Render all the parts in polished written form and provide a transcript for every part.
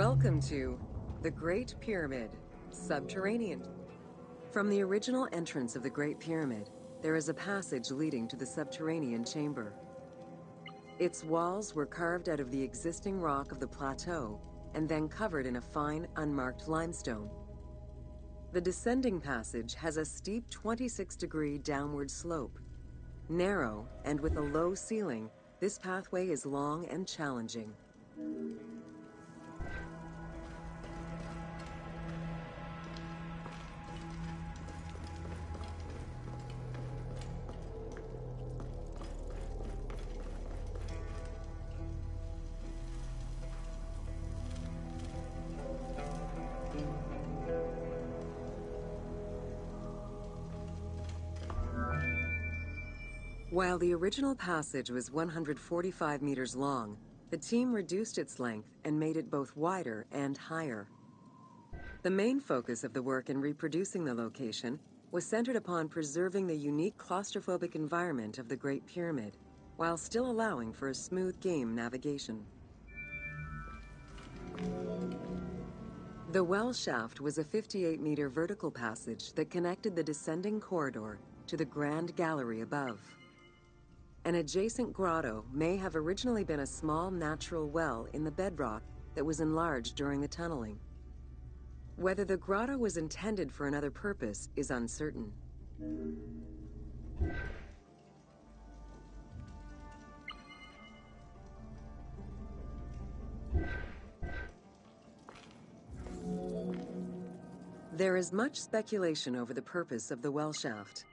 Welcome to the Great Pyramid, subterranean. From the original entrance of the Great Pyramid, there is a passage leading to the subterranean chamber. Its walls were carved out of the existing rock of the plateau and then covered in a fine, unmarked limestone. The descending passage has a steep 26-degree downward slope. Narrow and with a low ceiling, this pathway is long and challenging. While the original passage was 145 meters long, the team reduced its length and made it both wider and higher. The main focus of the work in reproducing the location was centered upon preserving the unique claustrophobic environment of the Great Pyramid, while still allowing for a smooth game navigation. The well shaft was a 58-meter vertical passage that connected the descending corridor to the grand gallery above. An adjacent grotto may have originally been a small natural well in the bedrock that was enlarged during the tunneling. Whether the grotto was intended for another purpose is uncertain. There is much speculation over the purpose of the well shaft.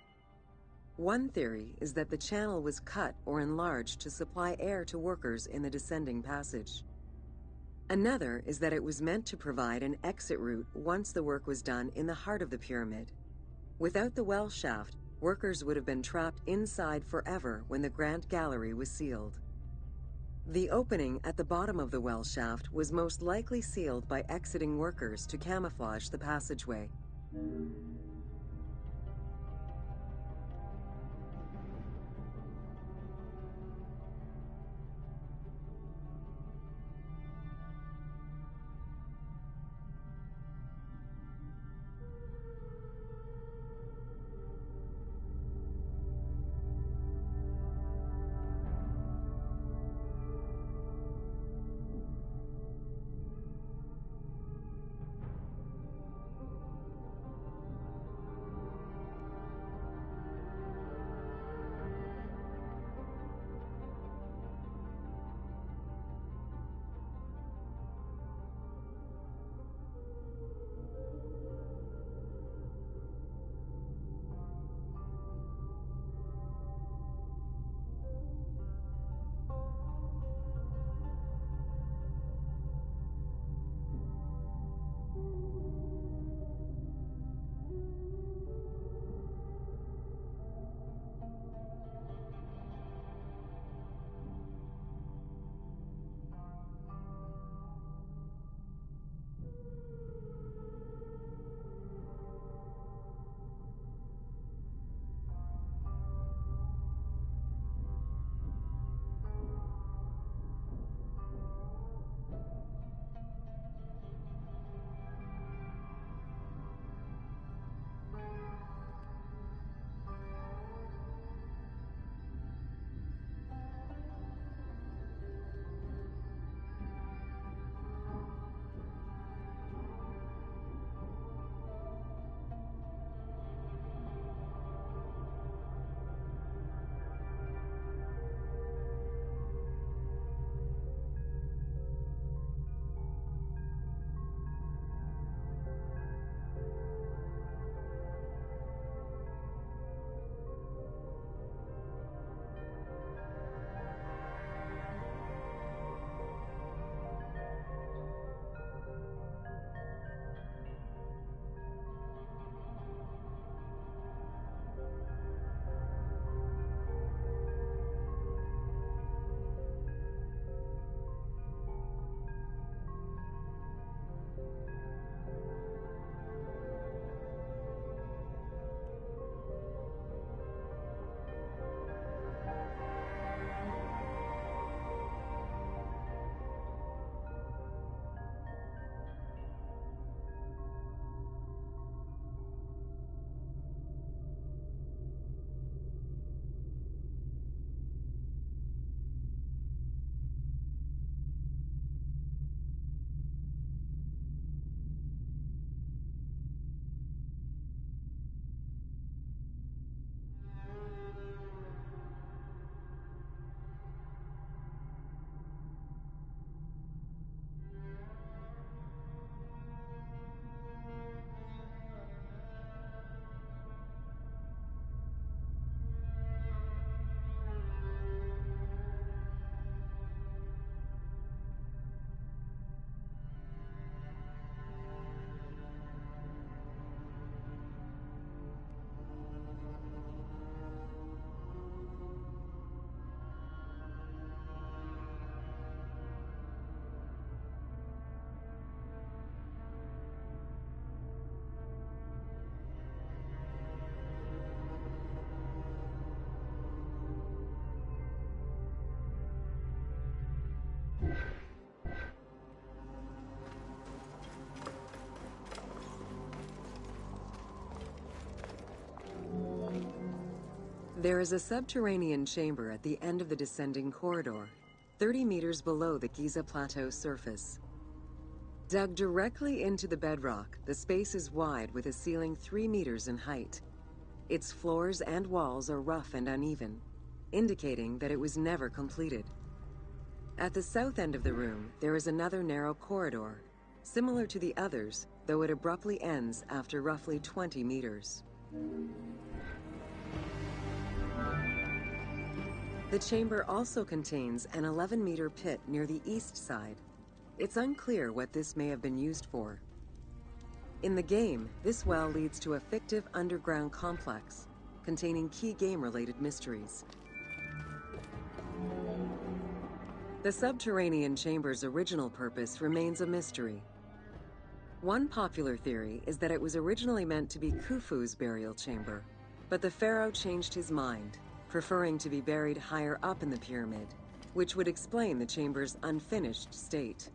One theory is that the channel was cut or enlarged to supply air to workers in the descending passage. Another is that it was meant to provide an exit route once the work was done in the heart of the pyramid. Without the well shaft, workers would have been trapped inside forever when the Grand Gallery was sealed. The opening at the bottom of the well shaft was most likely sealed by exiting workers to camouflage the passageway. There is a subterranean chamber at the end of the descending corridor, 30 meters below the Giza Plateau's surface. Dug directly into the bedrock, the space is wide with a ceiling 3 meters in height. Its floors and walls are rough and uneven, indicating that it was never completed. At the south end of the room, there is another narrow corridor, similar to the others, though it abruptly ends after roughly 20 meters. The chamber also contains an 11-meter pit near the east side. It's unclear what this may have been used for. In the game, this well leads to a fictive underground complex containing key game-related mysteries. The subterranean chamber's original purpose remains a mystery. One popular theory is that it was originally meant to be Khufu's burial chamber, but the pharaoh changed his mind, preferring to be buried higher up in the pyramid, which would explain the chamber's unfinished state.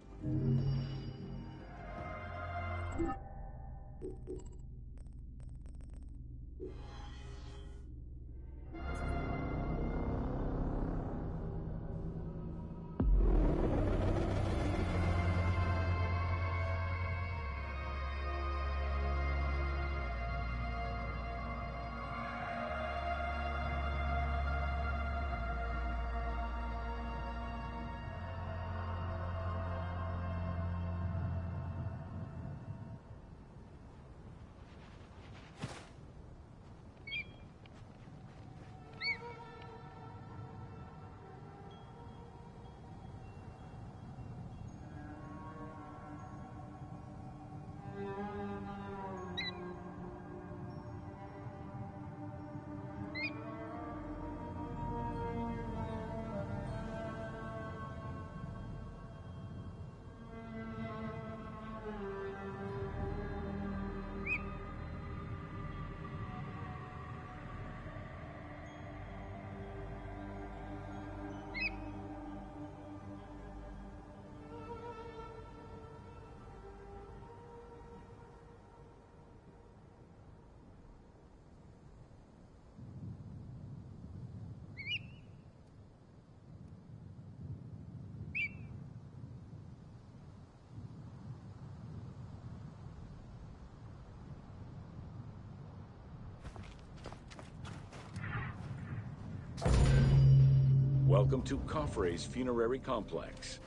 Welcome to Khafre's funerary complex.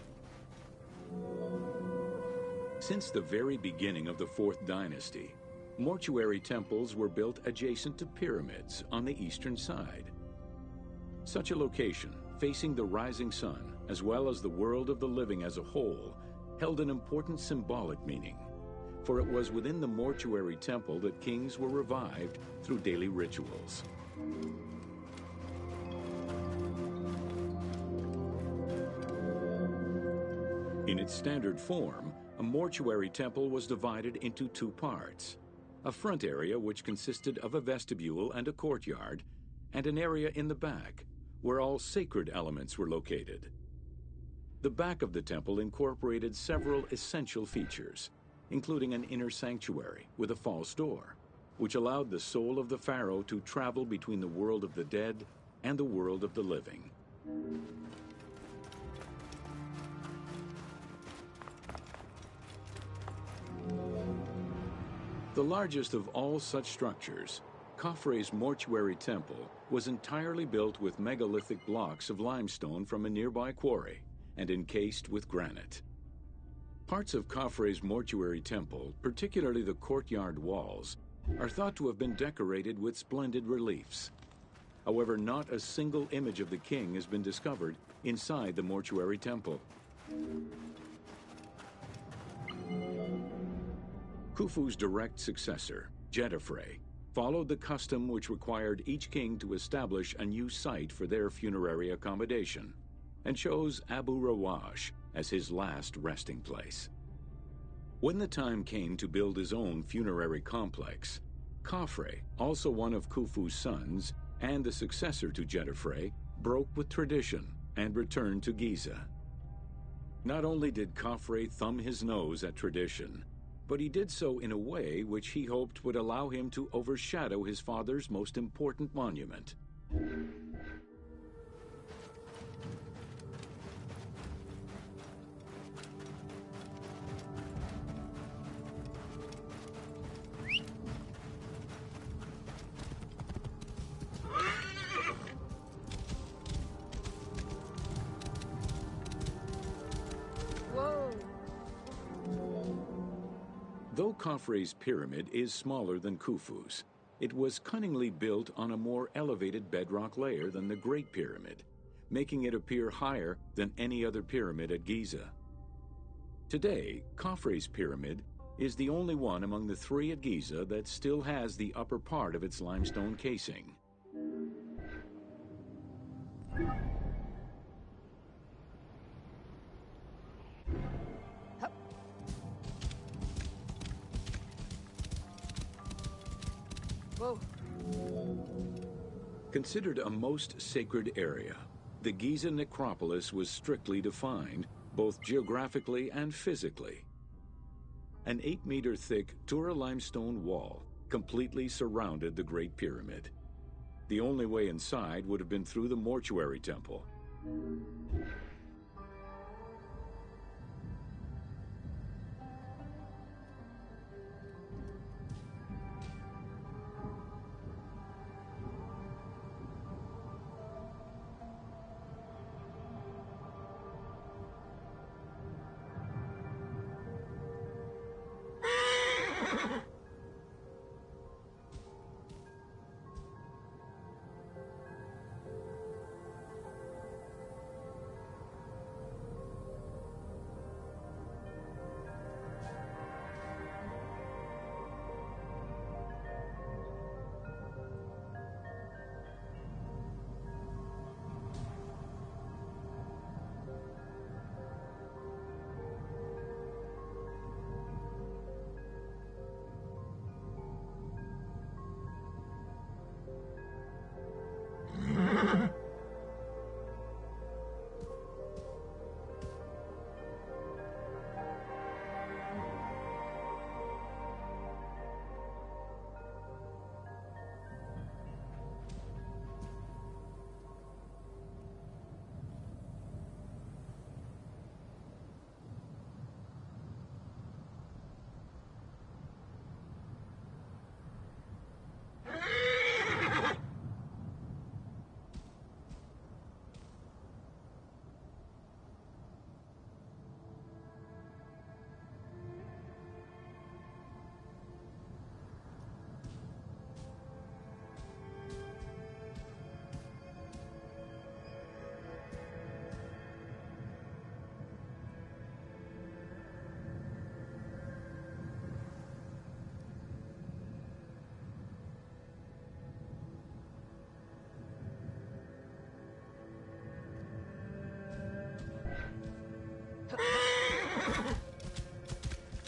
Since the very beginning of the 4th dynasty, mortuary temples were built adjacent to pyramids on the eastern side. Such a location, facing the rising sun, as well as the world of the living as a whole, held an important symbolic meaning, for it was within the mortuary temple that kings were revived through daily rituals. In its standard form, a mortuary temple was divided into 2 parts: a front area which consisted of a vestibule and a courtyard, and an area in the back, where all sacred elements were located. The back of the temple incorporated several essential features, including an inner sanctuary with a false door, which allowed the soul of the pharaoh to travel between the world of the dead and the world of the living. The largest of all such structures, Khafre's mortuary temple was entirely built with megalithic blocks of limestone from a nearby quarry and encased with granite. Parts of Khafre's mortuary temple, particularly the courtyard walls, are thought to have been decorated with splendid reliefs. However, not a single image of the king has been discovered inside the mortuary temple. Khufu's direct successor, Jetafre, followed the custom which required each king to establish a new site for their funerary accommodation, and chose Abu Rawash as his last resting place. When the time came to build his own funerary complex, Khafre, also one of Khufu's sons and the successor to Jetafre, broke with tradition and returned to Giza. Not only did Khafre thumb his nose at tradition, but he did so in a way which he hoped would allow him to overshadow his father's most important monument, Though Khafre's pyramid is smaller than Khufu's, it was cunningly built on a more elevated bedrock layer than the Great Pyramid, making it appear higher than any other pyramid at Giza. Today, Khafre's pyramid is the only one among the three at Giza that still has the upper part of its limestone casing. Whoa. Considered a most sacred area, the Giza necropolis was strictly defined, both geographically and physically. An 8-meter-thick Tura limestone wall completely surrounded the Great Pyramid. The only way inside would have been through the mortuary temple.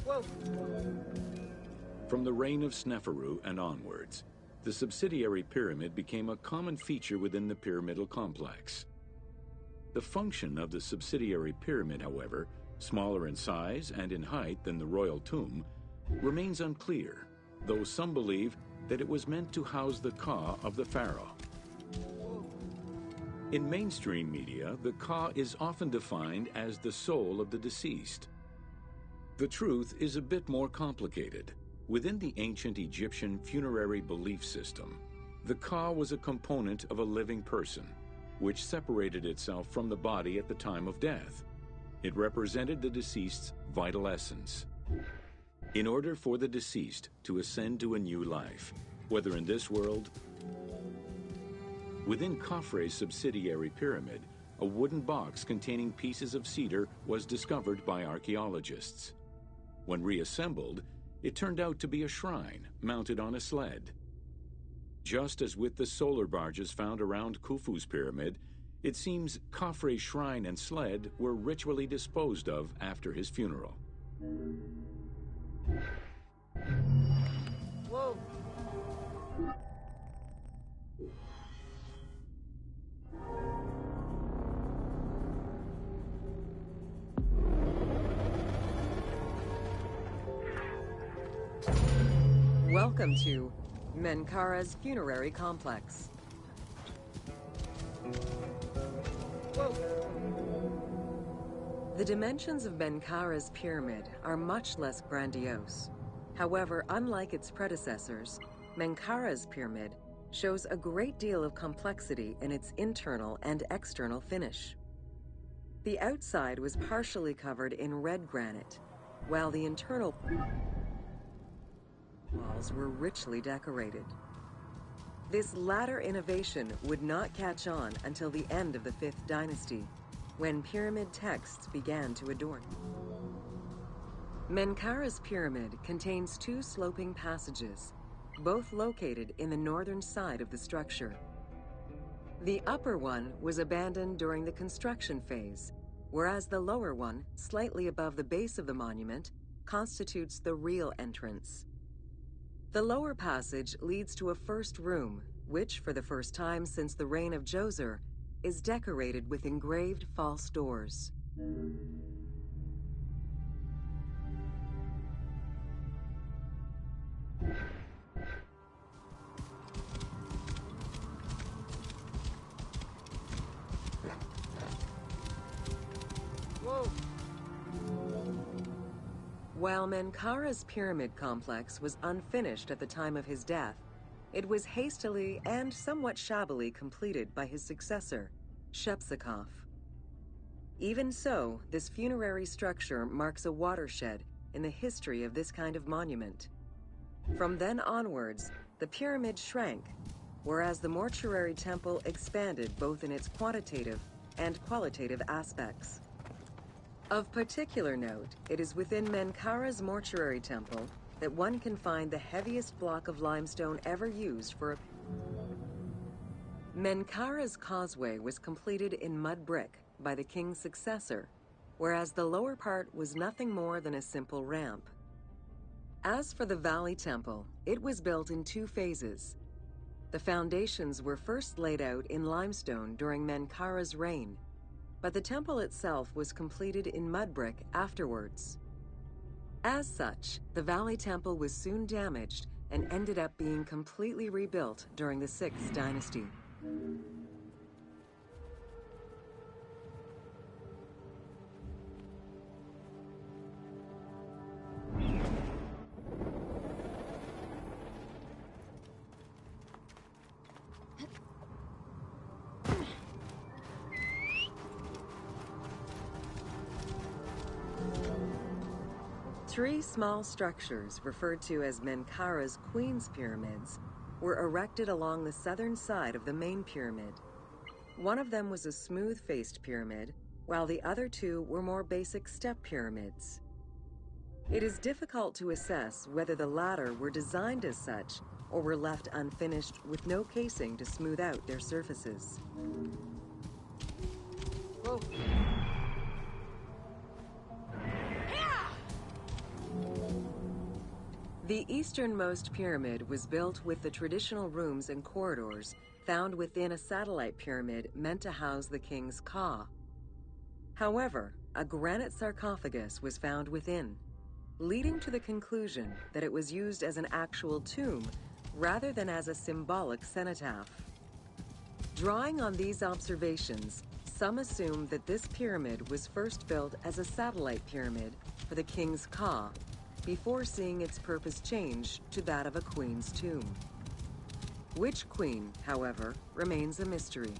Whoa. From the reign of Sneferu and onwards, the subsidiary pyramid became a common feature within the pyramidal complex. The function of the subsidiary pyramid, however, smaller in size and in height than the royal tomb, remains unclear, though some believe that it was meant to house the ka of the pharaoh. In mainstream media, the ka is often defined as the soul of the deceased. The truth is a bit more complicated. Within the ancient Egyptian funerary belief system, the ka was a component of a living person, which separated itself from the body at the time of death. It represented the deceased's vital essence. In order for the deceased to ascend to a new life, whether in this world, within Khafre's subsidiary pyramid, a wooden box containing pieces of cedar was discovered by archaeologists. When reassembled, it turned out to be a shrine mounted on a sled. Just as with the solar barges found around Khufu's pyramid, it seems Khafre's shrine and sled were ritually disposed of after his funeral. Whoa. Welcome to Menkaura's funerary complex. Whoa! The dimensions of Menkaura's pyramid are much less grandiose. However, unlike its predecessors, Menkaura's pyramid shows a great deal of complexity in its internal and external finish. The outside was partially covered in red granite, while the internal walls were richly decorated. This latter innovation would not catch on until the end of the 5th dynasty, when pyramid texts began to adorn. Menkaura's pyramid contains 2 sloping passages, both located in the northern side of the structure. The upper one was abandoned during the construction phase, whereas the lower one, slightly above the base of the monument, constitutes the real entrance. The lower passage leads to a first room, which, for the first time since the reign of Djoser, is decorated with engraved false doors. Whoa! While Menkaura's pyramid complex was unfinished at the time of his death, it was hastily and somewhat shabbily completed by his successor, Shepseskaf. Even so, this funerary structure marks a watershed in the history of this kind of monument. From then onwards, the pyramid shrank, whereas the mortuary temple expanded both in its quantitative and qualitative aspects. Of particular note, it is within Menkaura's mortuary temple that one can find the heaviest block of limestone ever used for a... Menkaura's causeway was completed in mud brick by the king's successor, whereas the lower part was nothing more than a simple ramp. As for the Valley Temple, it was built in 2 phases. The foundations were first laid out in limestone during Menkaura's reign, but the temple itself was completed in mud brick afterwards. As such, the Valley Temple was soon damaged and ended up being completely rebuilt during the 6th dynasty. Three small structures, referred to as Menkaura's Queen's Pyramids, were erected along the southern side of the main pyramid. One of them was a smooth-faced pyramid, while the other 2 were more basic step pyramids. It is difficult to assess whether the latter were designed as such or were left unfinished with no casing to smooth out their surfaces. Whoa! The easternmost pyramid was built with the traditional rooms and corridors found within a satellite pyramid meant to house the king's Ka. However, a granite sarcophagus was found within, leading to the conclusion that it was used as an actual tomb rather than as a symbolic cenotaph. Drawing on these observations, some assume that this pyramid was first built as a satellite pyramid for the king's Ka, before seeing its purpose change to that of a queen's tomb. Which queen, however, remains a mystery.